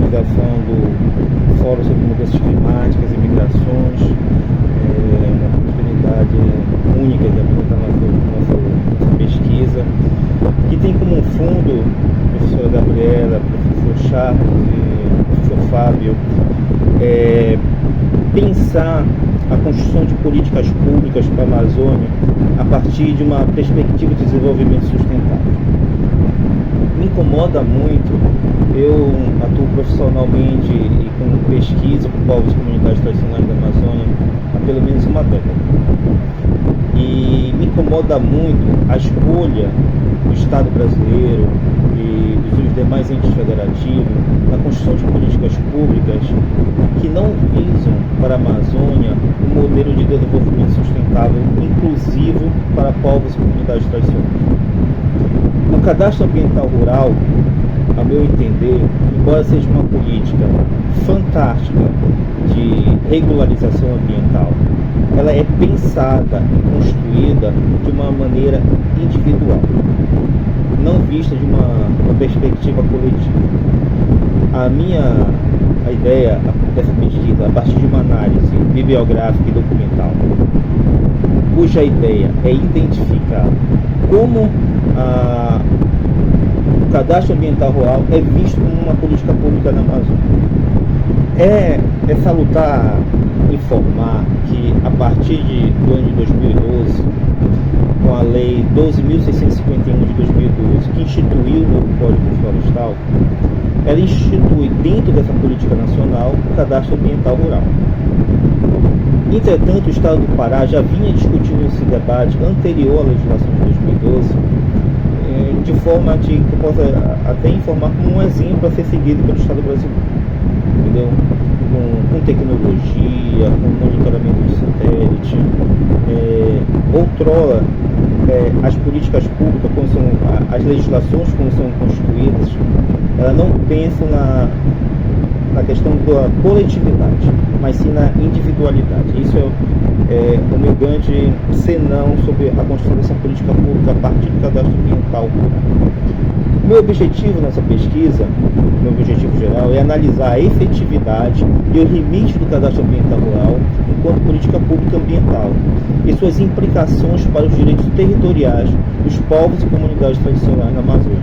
realização do Fórum sobre Mudanças Climáticas e Migrações, uma oportunidade única de apresentar nossa pesquisa, que tem como fundo a professora Gabriela, professor Charles e professor Fábio, pensar a construção de políticas públicas para a Amazônia a partir de uma perspectiva de desenvolvimento sustentável. Me incomoda muito, eu atuo profissionalmente e com pesquisa com povos e comunidades tradicionais da Amazônia há pelo menos uma década. E me incomoda muito a escolha do Estado brasileiro e dos demais entes federativos na construção de políticas públicas que não visam para a Amazônia um modelo de desenvolvimento sustentável inclusivo para povos e comunidades tradicionais. O cadastro ambiental rural, a meu entender, embora seja uma política fantástica de regularização ambiental, ela é pensada e construída de uma maneira individual, não vista de uma perspectiva coletiva. A ideia dessa pesquisa, a partir de uma análise bibliográfica e documental, cuja ideia é identificar como o cadastro ambiental rural é visto como uma política pública na Amazônia. É salutar informar que a partir do ano de 2012, com a Lei 12.651 de 2012, que instituiu o novo Código Florestal, ela institui dentro dessa política nacional o cadastro ambiental rural. Entretanto, o Estado do Pará já vinha discutindo esse debate anterior à legislação de 2012, de forma que eu possa até informar como um exemplo a ser seguido pelo Estado brasileiro, entendeu? Com tecnologia, com monitoramento de satélite. Outrora, as políticas públicas, as legislações quando são construídas, elas não pensam na questão da coletividade, mas sim na individualidade. Isso é o meu grande senão sobre a construção dessa política pública a partir do cadastro ambiental. Meu objetivo nessa pesquisa, meu objetivo geral, é analisar a efetividade e o limite do cadastro ambiental rural enquanto política pública ambiental e suas implicações para os direitos territoriais dos povos e comunidades tradicionais na Amazônia,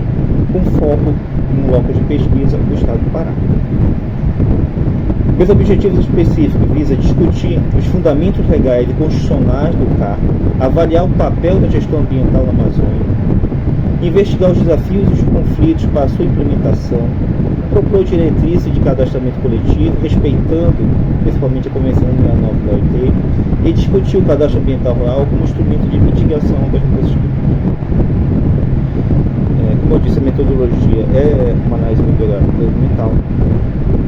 com foco no local de pesquisa do Estado do Pará. Meus objetivos específicos visam discutir os fundamentos legais e constitucionais do CAR, avaliar o papel da gestão ambiental na Amazônia, investigar os desafios e os conflitos para a sua implementação, propor diretrizes de cadastramento coletivo, respeitando principalmente a Convenção 69 da OIT, e discutir o cadastro ambiental rural como instrumento de mitigação das mudanças climáticas. Como eu disse, a metodologia é uma análise bibliográfica documental,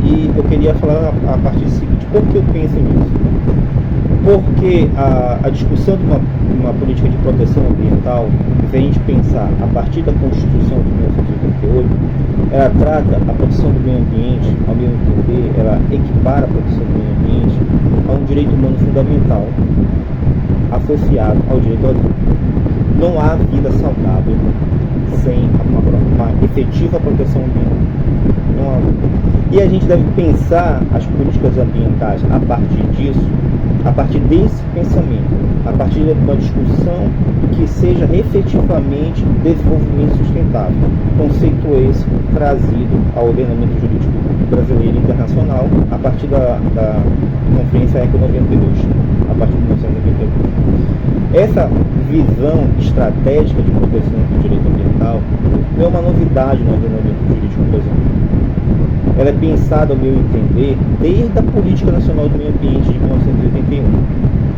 e eu queria falar a partir do seguinte: por que eu penso nisso? Porque a discussão de uma política de proteção ambiental, se a gente pensar a partir da Constituição de 1988, ela trata a proteção do meio ambiente, ao meu entender, ela equipara a proteção do meio ambiente a um direito humano fundamental associado ao direito à vida. Não há vida saudável sem uma efetiva proteção ambiental. Não há. E a gente deve pensar as políticas ambientais a partir disso, a partir desse pensamento, a partir de uma discussão que seja efetivamente desenvolvimento sustentável, conceito esse trazido ao ordenamento jurídico brasileiro e internacional a partir da Conferência ECO 92, a partir de 1992. Essa visão estratégica de proteção do direito ambiental não é uma novidade no ordenamento jurídico brasileiro. Ela é pensada, ao meu entender, desde a Política Nacional do Meio Ambiente de 1981,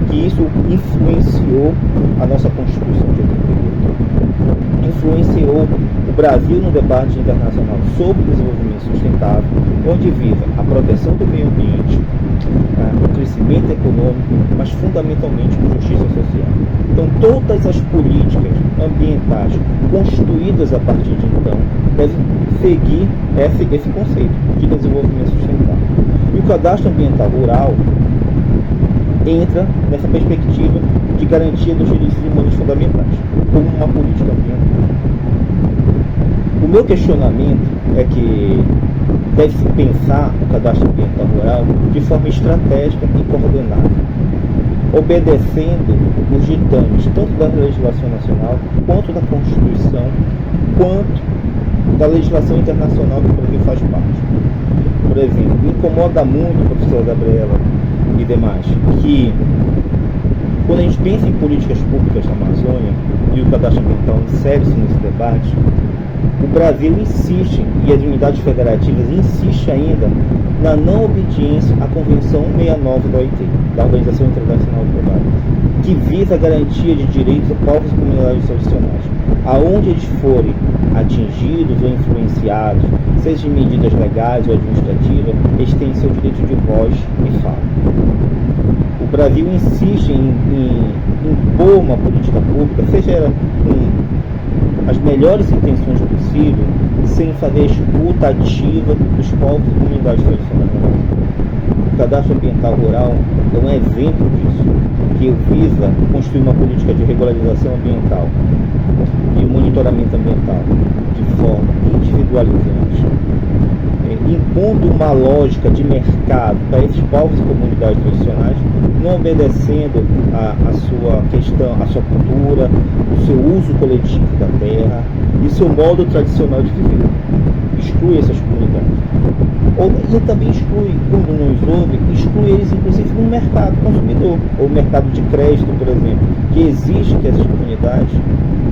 que isso influenciou a nossa Constituição de 88. Influenciou o Brasil no debate internacional sobre desenvolvimento sustentável, onde visa a proteção do meio ambiente, o crescimento econômico, mas fundamentalmente com justiça social. Então, todas as políticas ambientais construídas a partir de então devem seguir esse conceito de desenvolvimento sustentável. E o cadastro ambiental rural entra nessa perspectiva de garantia dos direitos humanos fundamentais, como uma política ambiental. O meu questionamento é que deve-se pensar o cadastro ambiental rural de forma estratégica e coordenada, obedecendo os ditames tanto da legislação nacional, quanto da Constituição, quanto da legislação internacional que o Brasil faz parte. Por exemplo, me incomoda muito, professora Gabriela e demais, que quando a gente pensa em políticas públicas na Amazônia, e o cadastro ambiental insere-se nesse debate, o Brasil insiste, e as unidades federativas insistem ainda, na não obediência à Convenção 169 da OIT, da Organização Internacional do Trabalho, que visa a garantia de direitos a povos e comunidades tradicionais, aonde eles forem atingidos ou influenciados, seja de medidas legais ou administrativas, eles têm seu direito de voz e fala. O Brasil insiste em impor uma política pública, seja ela com as melhores intenções possíveis, sem fazer a escuta ativa dos povos e comunidades tradicionais. O cadastro ambiental rural é um exemplo disso, que visa construir uma política de regularização ambiental e monitoramento ambiental de forma individualizante, impondo uma lógica de mercado para esses povos e comunidades tradicionais, não obedecendo a sua questão, a sua cultura, o seu uso coletivo da terra e seu modo tradicional de viver. Exclui essas comunidades. E também exclui, quando nos ouve, exclui eles inclusive no mercado consumidor, ou mercado de crédito, por exemplo, que exige que essas comunidades,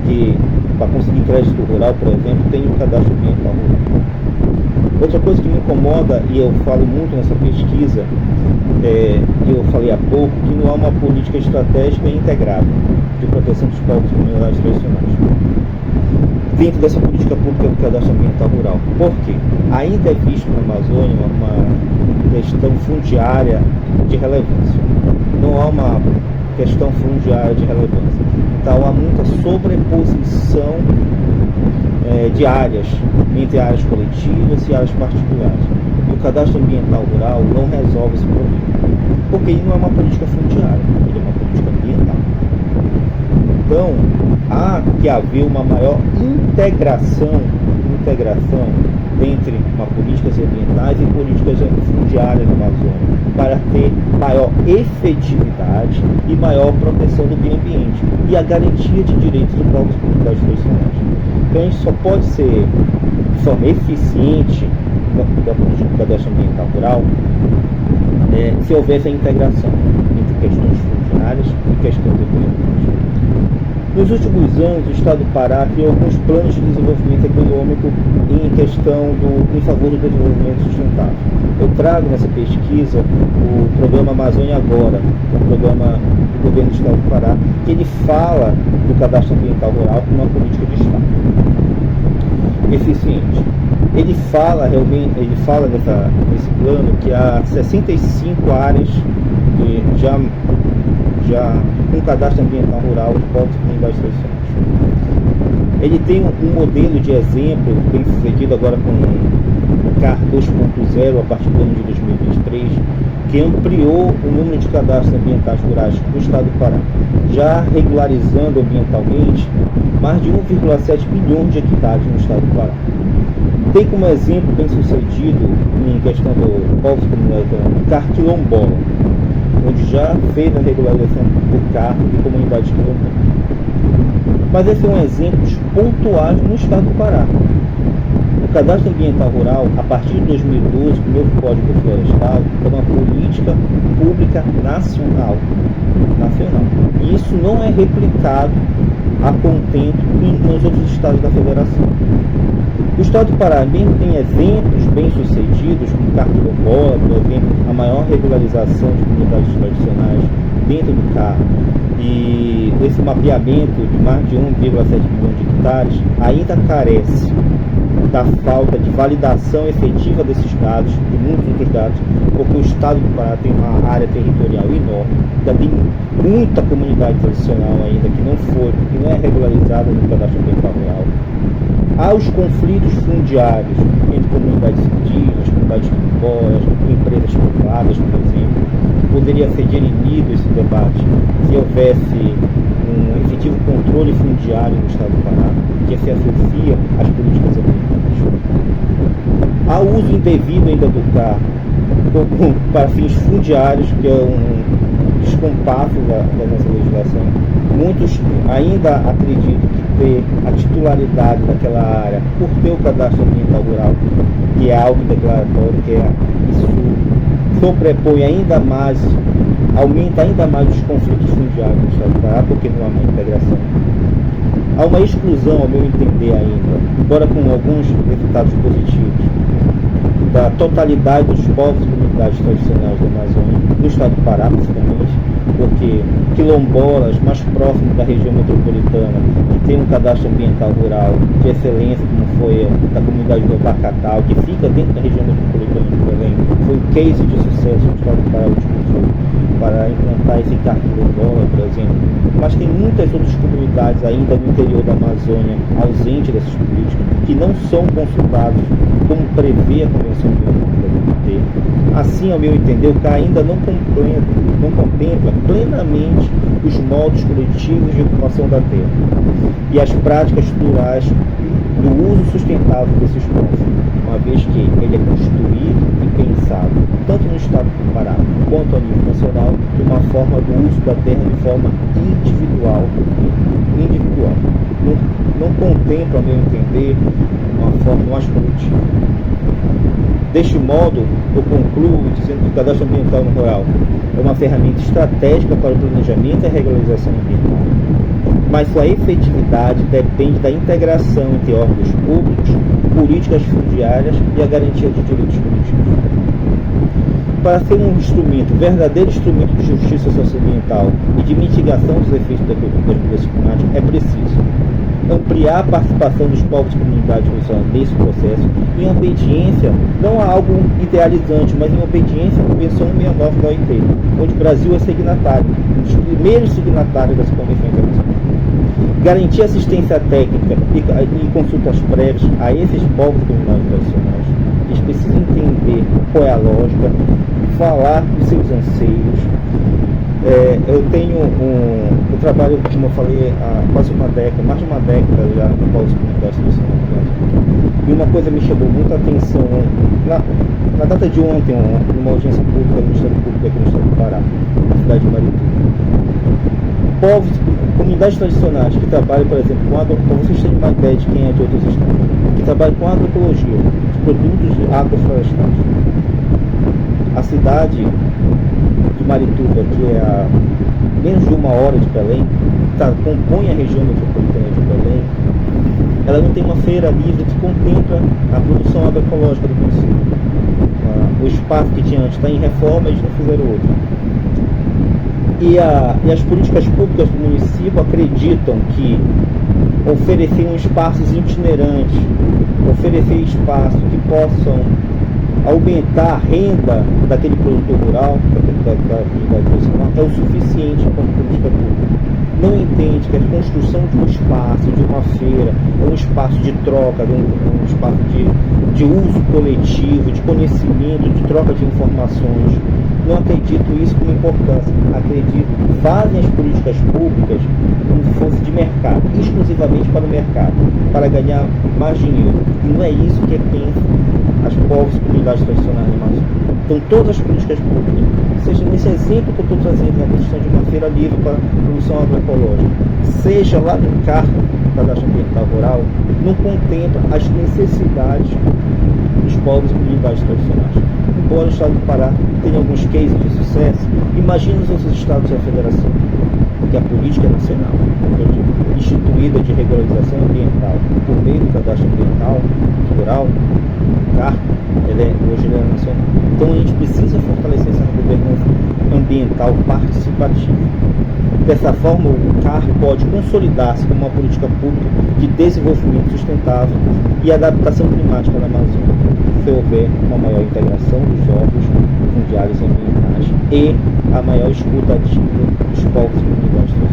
que para conseguir crédito rural, por exemplo, tenham um cadastro ambiental rural. Outra coisa que me incomoda, e eu falo muito nessa pesquisa, eu falei há pouco, que não há uma política estratégica integrada de proteção dos povos e comunidades tradicionais dentro dessa política pública do cadastro ambiental rural. Por quê? Ainda é visto na Amazônia uma questão fundiária de relevância. Não há uma questão fundiária de relevância. Então há muita sobreposição de áreas, entre áreas coletivas e áreas particulares. E o cadastro ambiental rural não resolve esse problema, porque ele não é uma política fundiária, ele é uma política ambiental. Então, há que haver uma maior integração entre políticas ambientais e políticas fundiárias na Amazônia, para ter maior efetividade e maior proteção do meio ambiente e a garantia de direitos dos povos e comunidades tradicionais. Então a gente só pode ser de forma eficiente da política do cadastro ambiental rural se houver essa integração entre questões fundiárias e questões econômicas. Nos últimos anos, o Estado do Pará criou alguns planos de desenvolvimento econômico em favor do desenvolvimento sustentável. Eu trago nessa pesquisa o programa Amazônia Agora, o programa do governo do Estado do Pará, que ele fala do cadastro ambiental rural como uma política de Estado eficiente. Ele fala nesse plano que há 65 áreas já com cadastro ambiental rural de povos e comunidades tradicionais. Ele tem um modelo de exemplo bem sucedido agora com o CAR 2.0 a partir do ano de 2023, que ampliou o número de cadastros ambientais rurais do Estado do Pará, já regularizando ambientalmente mais de 1,7 bilhões de hectares no Estado do Pará. Tem como exemplo bem sucedido em questão do povos e comunidades o CAR Quilombola, onde já fez a regularização do CAR de comunidades quilombolas. Mas esse é um exemplo pontuais no Estado do Pará. O cadastro ambiental rural, a partir de 2012, o novo Código Florestal, é uma política pública nacional. E isso não é replicado a contento nos outros estados da federação. O Estado do Pará tem exemplos bem-sucedidos, como o CAR Quilombola, por exemplo, a maior regularização de comunidades tradicionais dentro do CAR, e esse mapeamento de mais de 1,7 bilhão de hectares ainda carece da falta de validação efetiva desses dados, de muitos outros dados, porque o Estado do Pará tem uma área territorial enorme, ainda tem muita comunidade tradicional ainda que não é regularizada no cadastro ambiental rural. Há os conflitos fundiários entre comunidades indígenas, comunidades quilombolas, empresas privadas, por exemplo. Poderia ser dirimido esse debate se houvesse um efetivo controle fundiário no Estado do Pará. que se associa às políticas ambientais. Há uso indevido ainda do carro para fins fundiários, que é um descompasso da nossa legislação. Muitos ainda acreditam que ter a titularidade daquela área por ter o cadastro ambiental rural, que é algo declaratório, isso sobrepõe ainda mais, aumenta ainda mais os conflitos fundiários no estado do Pará, porque não há uma integração. Há uma exclusão, ao meu entender ainda, embora com alguns resultados positivos, da totalidade dos povos e comunidades tradicionais da Amazônia, no estado do Pará principalmente, porque quilombolas mais próximos da região metropolitana, que tem um cadastro ambiental rural de excelência, como foi da comunidade do Abacatal, que fica dentro da região metropolitana de Belém, foi o case de sucesso no estado do Pará para implantar esse carro quilombola, por exemplo. Mas tem muitas outras comunidades ainda no interior da Amazônia, ausentes dessas políticas, que não são consultados como prevê a Convenção do Comitê. Assim, ao meu entender, o CAR ainda não contempla plenamente os modos coletivos de ocupação da terra e as práticas plurais do uso sustentável desses povos, uma vez que ele é construído e pensado, tanto no estado do Pará quanto a nível nacional, de uma forma do uso da terra de forma individual. Não contempla, ao meu entender, uma forma mais coletiva. Deste modo, eu concluo dizendo que o cadastro ambiental no rural é uma ferramenta estratégica para o planejamento e a regularização ambiental, mas sua efetividade depende da integração entre órgãos públicos, políticas fundiárias e a garantia de direitos políticos. Para ser um verdadeiro instrumento de justiça socioambiental e de mitigação dos efeitos das mudanças climáticas, é preciso ampliar a participação dos povos e comunidades nesse processo, em obediência, não a algo idealizante, mas em obediência à Convenção 169 da OIT, onde o Brasil é signatário, um dos primeiros signatários dessa Convenção Internacional. Garantir assistência técnica e consultas prévias a esses povos e comunidades tradicionais. Eles precisam entender qual é a lógica, falar dos seus anseios. Eu trabalho, como eu falei, há quase uma década, mais de uma década já no povos e comunidades tradicionais. E uma coisa me chamou muita atenção na data de ontem, numa audiência pública do Ministério Público aqui no estado do Pará, na cidade de Marituba. Povos, comunidades tradicionais que trabalham, por exemplo, para vocês terem uma ideia de quem é de outros estados, que trabalham com agroecologia, de produtos agroflorestais. A cidade de Marituba, que é a menos de uma hora de Belém, compõe a região metropolitana de Belém, ela não tem uma feira livre que contempla a produção agroecológica do município. O espaço que tinha antes está em reforma, eles não fizeram outro. E as políticas públicas do município acreditam que oferecer espaços itinerantes, oferecer espaços que possam aumentar a renda daquele produtor rural, da comunidade tradicional, é o suficiente como política pública. Não entende que a construção de um espaço, de uma feira, é um espaço de troca, um espaço de uso coletivo, de conhecimento, de troca de informações. Não acredito isso como importância. Acredito que fazem as políticas públicas como se fosse de mercado, exclusivamente para o mercado, para ganhar mais dinheiro. E não é isso que pensa as povos e comunidades tradicionais na Amazônia. Então, todas as políticas públicas, seja nesse exemplo que eu estou trazendo, na construção de uma feira livre para a produção agroecológica, seja lá no CAR, Cadastro Ambiental Rural, não contempla as necessidades dos povos e comunidades tradicionais. Embora o estado do Pará tenha alguns cases de sucesso, imagine os outros estados da federação, porque a política nacional, instituída de regularização ambiental por meio do cadastro ambiental rural, CAR, hoje é nacional. Então a gente precisa fortalecer essa governança ambiental participativa. Dessa forma, o CAR pode consolidar-se como uma política pública de desenvolvimento sustentável e adaptação climática na Amazônia, se houver uma maior integração dos órgãos fundiários e ambientais e a maior escuta ativa dos povos e comunidades.